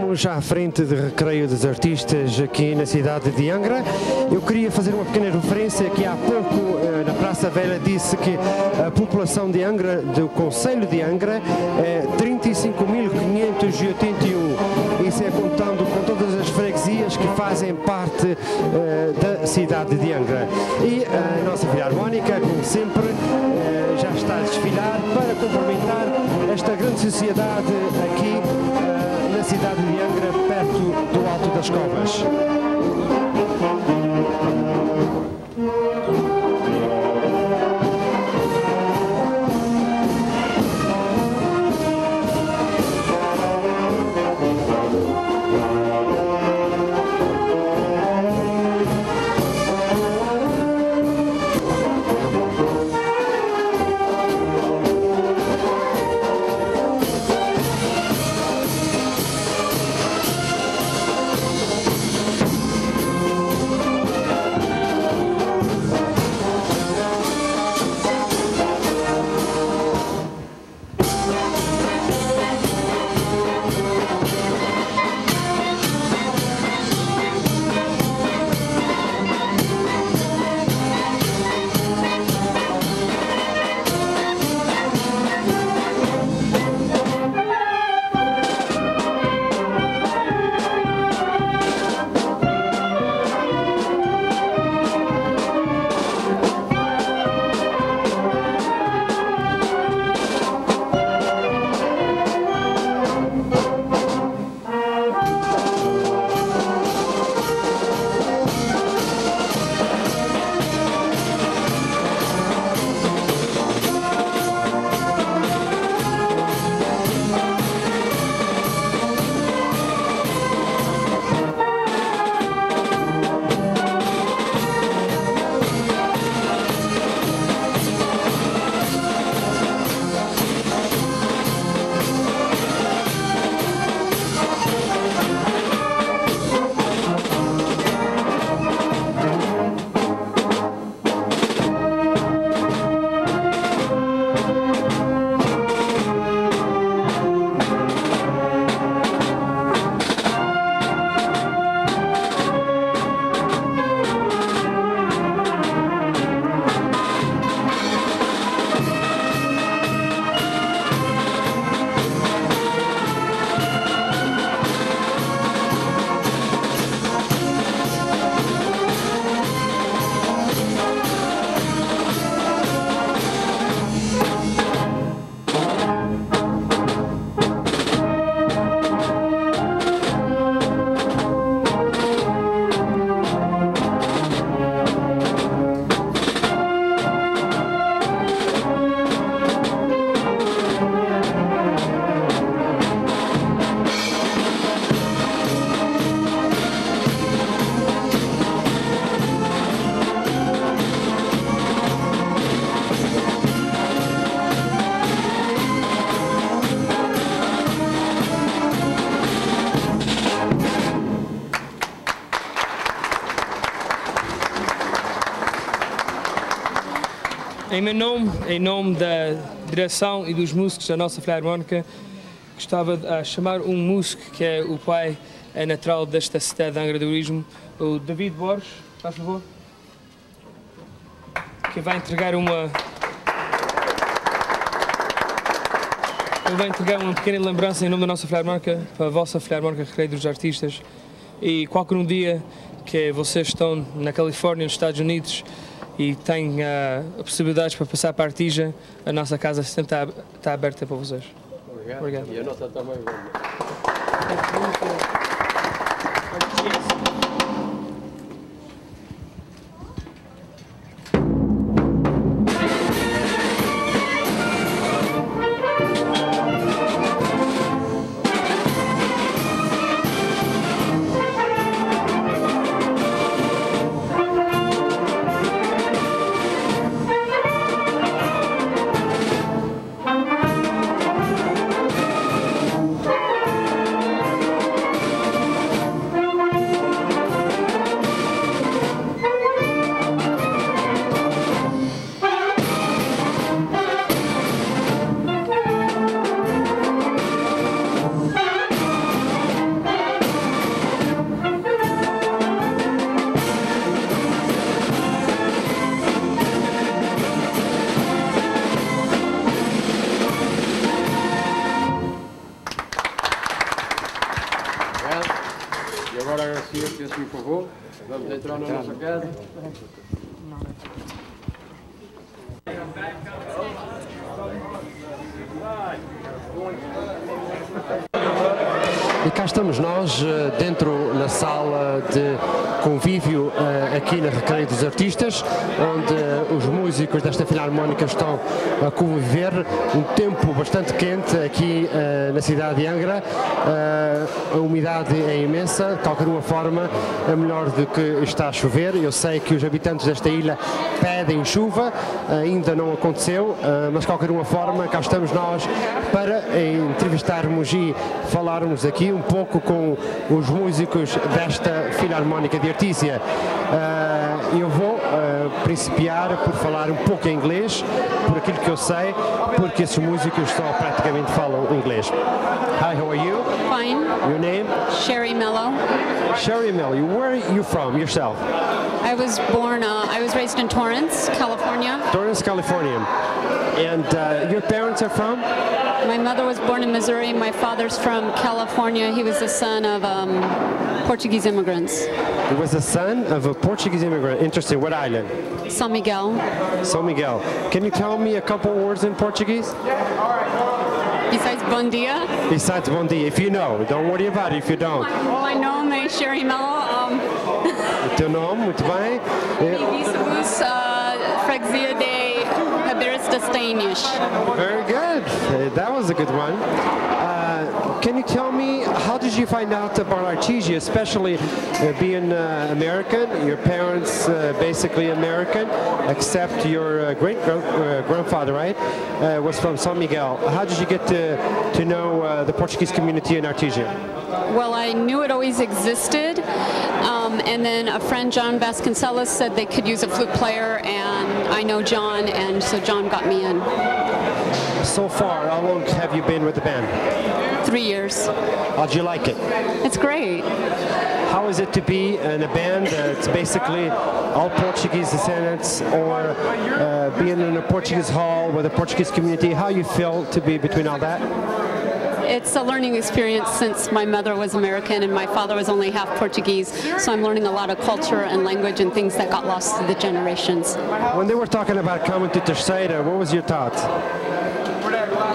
estamos já à frente de Recreio dos Artistas aqui na cidade de Angra. Eu queria fazer uma pequena referência que há pouco na Praça Velha disse que a população de Angra, do Concelho de Angra, é 35.581. Isso é contando com todas as freguesias que fazem parte da cidade de Angra. E a nossa Filarmónica, como sempre, já está a desfilar para complementar esta grande sociedade aqui na cidade de Angra, perto do Alto das Covas. Em meu nome, em nome da direção e dos músicos da nossa Filarmónica, gostava de chamar um músico que é o pai natural desta cidade de Angra do Heroísmo, o David Borges, faz favor, que vai entregar uma pequena lembrança em nome da nossa Filarmónica para a vossa Filarmónica Recreio dos Artistas. E qualquer um dia que vocês estão na Califórnia, nos Estados Unidos, e têm possibilidades para passar para a Artija, a nossa casa sempre está aberta para vocês. Obrigado. E a nossa também. Vamos entrar na nossa casa. E cá estamos nós, dentro na sala de convívio aqui na Recreio dos Artistas, onde os músicos desta filarmónica estão a conviver. Um tempo bastante quente aqui na cidade de Angra. A umidade é imensa, de qualquer uma forma é melhor do que está a chover. Eu sei que os habitantes desta ilha pedem chuva, ainda não aconteceu, mas de qualquer uma forma cá estamos nós para entrevistarmos e falarmos aqui um pouco com os músicos desta filarmónica de R.T.A. Eu vou principiar por falar um pouco em inglês, por aquilo que eu sei, porque esses músicos só praticamente falam inglês. Hi, how are you? Fine. Your name? Sherry Mello. Sherry Mello. Where are you from yourself? I was raised in Torrance, California. Torrance, California. And your parents are from? My mother was born in Missouri. My father's from California. He was the son of Portuguese immigrants. He was the son of a Portuguese immigrant. Interesting. What island? São Miguel. São Miguel. Can you tell me a couple words in Portuguese? Besides bom dia. Besides bom dia, if you know. Don't worry about it if you don't. Well, I know my Sherry Mello. O teu nome, muito bem. Isso, freguesia de Ribeiras das Tainhas. Very good. That was a good one. Can you tell me, how did you find out about R.T.A, especially being American? Your parents basically American, except your great-grandfather, right, was from São Miguel. How did you get to know the Portuguese community in R.T.A? Well, I knew it always existed, and then a friend, John Vasconcelos, said they could use a flute player, and I know John, and so John got me in. So far, how long have you been with the band? 3 years. How'd you like it? It's great. How is it to be in a band that's basically all Portuguese descendants, or being in a Portuguese hall with a Portuguese community? How you feel to be between all that? It's a learning experience since my mother was American and my father was only half Portuguese, so I'm learning a lot of culture and language and things that got lost through the generations. When they were talking about coming to Terceira, what was your thought?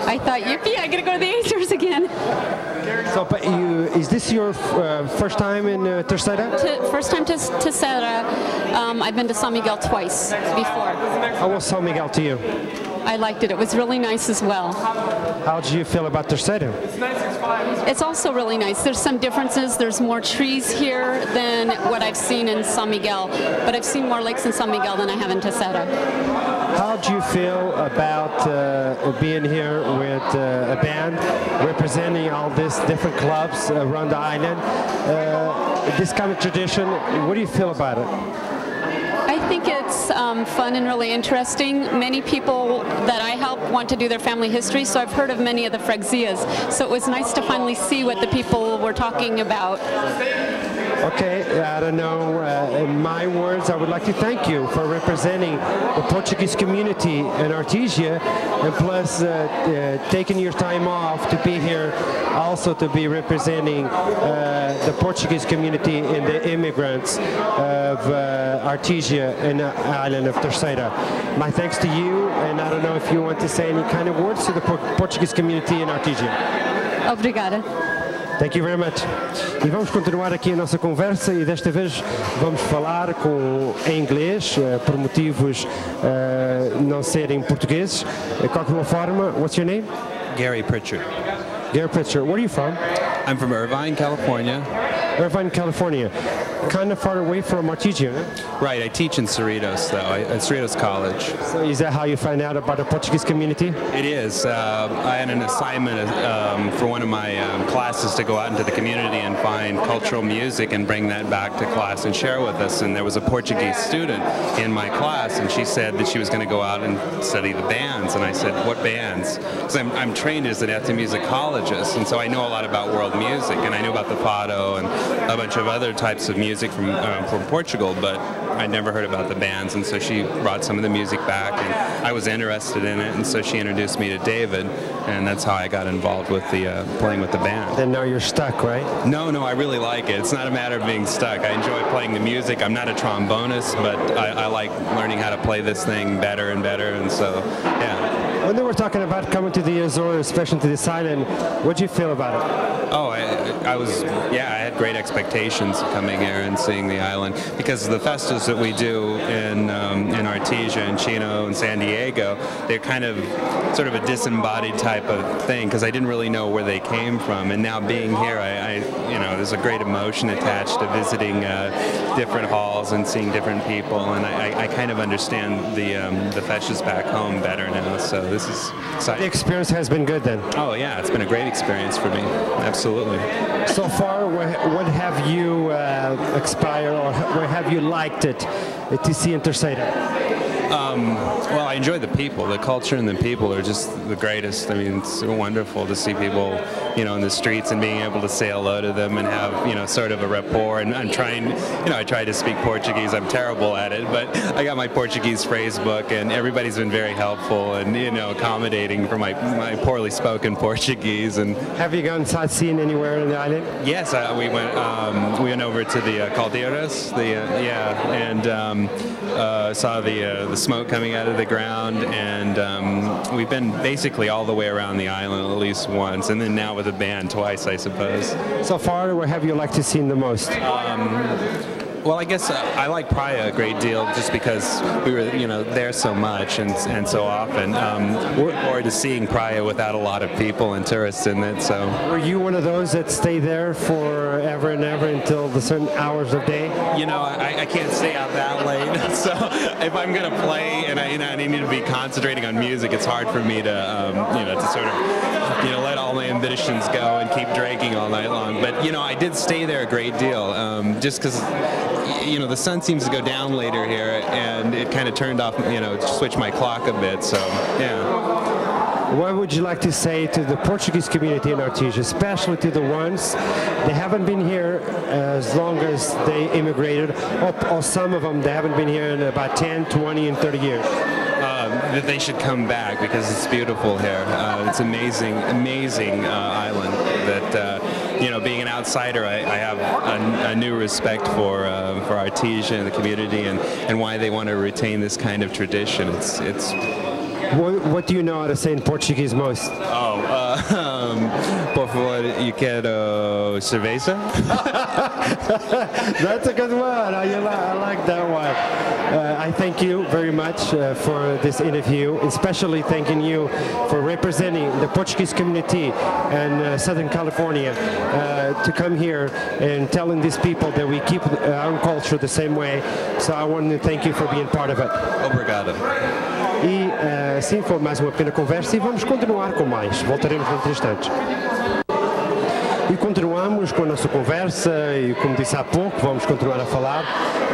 I thought, yippee, I gotta go to the Acers again. So, but is this your first time in Terceira? First time to Terceira. I've been to São Miguel twice before. How was São Miguel to you? I liked it. It was really nice as well. How did you feel about Terceira? It's also really nice. There's some differences. There's more trees here than what I've seen in São Miguel, but I've seen more lakes in São Miguel than I have in Terceira. How do you feel about being here with a band representing all these different clubs around the island? This kind of tradition, what do you feel about it? I think it's fun and really interesting. Many people that I help want to do their family history, so I've heard of many of the freguesias. So it was nice to finally see what the people were talking about. Okay, I don't know, in my words, I would like to thank you for representing the Portuguese community in R.T.A, and plus taking your time off to be here, also to be representing the Portuguese community and the immigrants of R.T.A in the island of Terceira. My thanks to you, and I don't know if you want to say any kind of words to the Portuguese community in R.T.A. Obrigada. Thank you very much. E vamos continuar aqui a nossa conversa, e desta vez vamos falar em inglês, por motivos não serem portugueses. De qualquer forma, what's your name? Gary Pritchard. Gary Pritchard. Where are you from? I'm from Irvine, California. Irvine, California. Kind of far away from R.T.A, eh? Right, I teach in Cerritos, though, at Cerritos College. So is that how you find out about the Portuguese community? It is. I had an assignment for one of my classes to go out into the community and find cultural music and bring that back to class and share with us. And there was a Portuguese student in my class, and she said that she was going to go out and study the bands. And I said, what bands? Because I'm trained as an ethnomusicologist, and so I know a lot about world music, and I knew about the fado and a bunch of other types of music from Portugal, but I'd never heard about the bands, and so she brought some of the music back, and I was interested in it, and so she introduced me to David, and that's how I got involved with the playing with the band. And now you're stuck, right? No, I really like it. It's not a matter of being stuck. I enjoy playing the music. I'm not a trombonist, but I like learning how to play this thing better and better, and so, yeah. When they were talking about coming to the Azores, especially to this island, what did you feel about it? Oh, I had great expectations coming here and seeing the island, because the festivals that we do in Artesia and Chino and San Diego, they're kind of sort of a disembodied type of thing, because I didn't really know where they came from, and now being here, there's a great emotion attached to visiting different halls and seeing different people, and I kind of understand the festivals back home better now, so this is exciting. The experience has been good then? Oh yeah, it's been a great experience for me, absolutely. So far, what have you expired, or where have you liked it to see in Terceira? Well, I enjoy the people. The culture and the people are just the greatest. I mean, it's wonderful to see people, in the streets and being able to say hello to them and have, sort of a rapport. And I'm trying, I try to speak Portuguese. I'm terrible at it, but I got my Portuguese phrase book, and everybody's been very helpful and, accommodating for my poorly spoken Portuguese. And have you gone sightseeing anywhere in the island? Yes, we went over to the Caldeiras, and saw the smoke coming out of the ground, and we've been basically all the way around the island at least once, and then now with the band twice, I suppose. So far, where have you liked to see the most? Well, I guess I like Praia a great deal, just because we were, there so much and so often. We're looking forward to seeing Praia without a lot of people and tourists in it. So, were you one of those that stay there forever and ever until the certain hours of day? I can't stay out that late. So, if I'm going to play and I need to be concentrating on music, it's hard for me to, to sort of, let all my ambitions go and keep drinking all night long. But I did stay there a great deal, just because. The sun seems to go down later here, and it kind of turned off, switched my clock a bit, so, yeah. What would you like to say to the Portuguese community in Artesia, especially to the ones that haven't been here as long as they immigrated, or some of them that haven't been here in about 10, 20, and 30 years? That they should come back, because it's beautiful here. It's amazing island that, being an outsider, I have a new respect for Artesia and the community, and why they want to retain this kind of tradition. It's What do you know how to say in Portuguese most? Por favor, eu quero cerveja. That's a good one. I like that one. I thank you very much for this interview, especially thanking you for representing the Portuguese community in Southern California to come here and telling these people that we keep our own culture the same way. So I want to thank you for being part of it. Obrigado. E assim foi mais uma pequena conversa, e vamos continuar com mais. Voltaremos dentro de instantes. E continuamos com a nossa conversa, e como disse há pouco, vamos continuar a falar,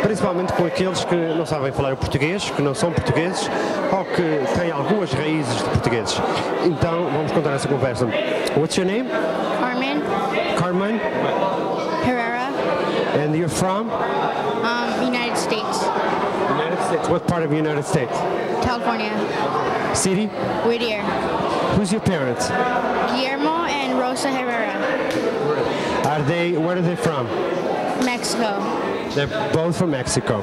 principalmente com aqueles que não sabem falar o português, que não são portugueses, ou que têm algumas raízes de portugueses. Então, vamos contar essa conversa. What's your name? Carmen. Carmen. Herrera. And you're from? United States. United States. What part of the United States? California. City? Whittier. Who's your parents? Guillermo and Rosa Herrera. Where are they from? Mexico. They're both from Mexico.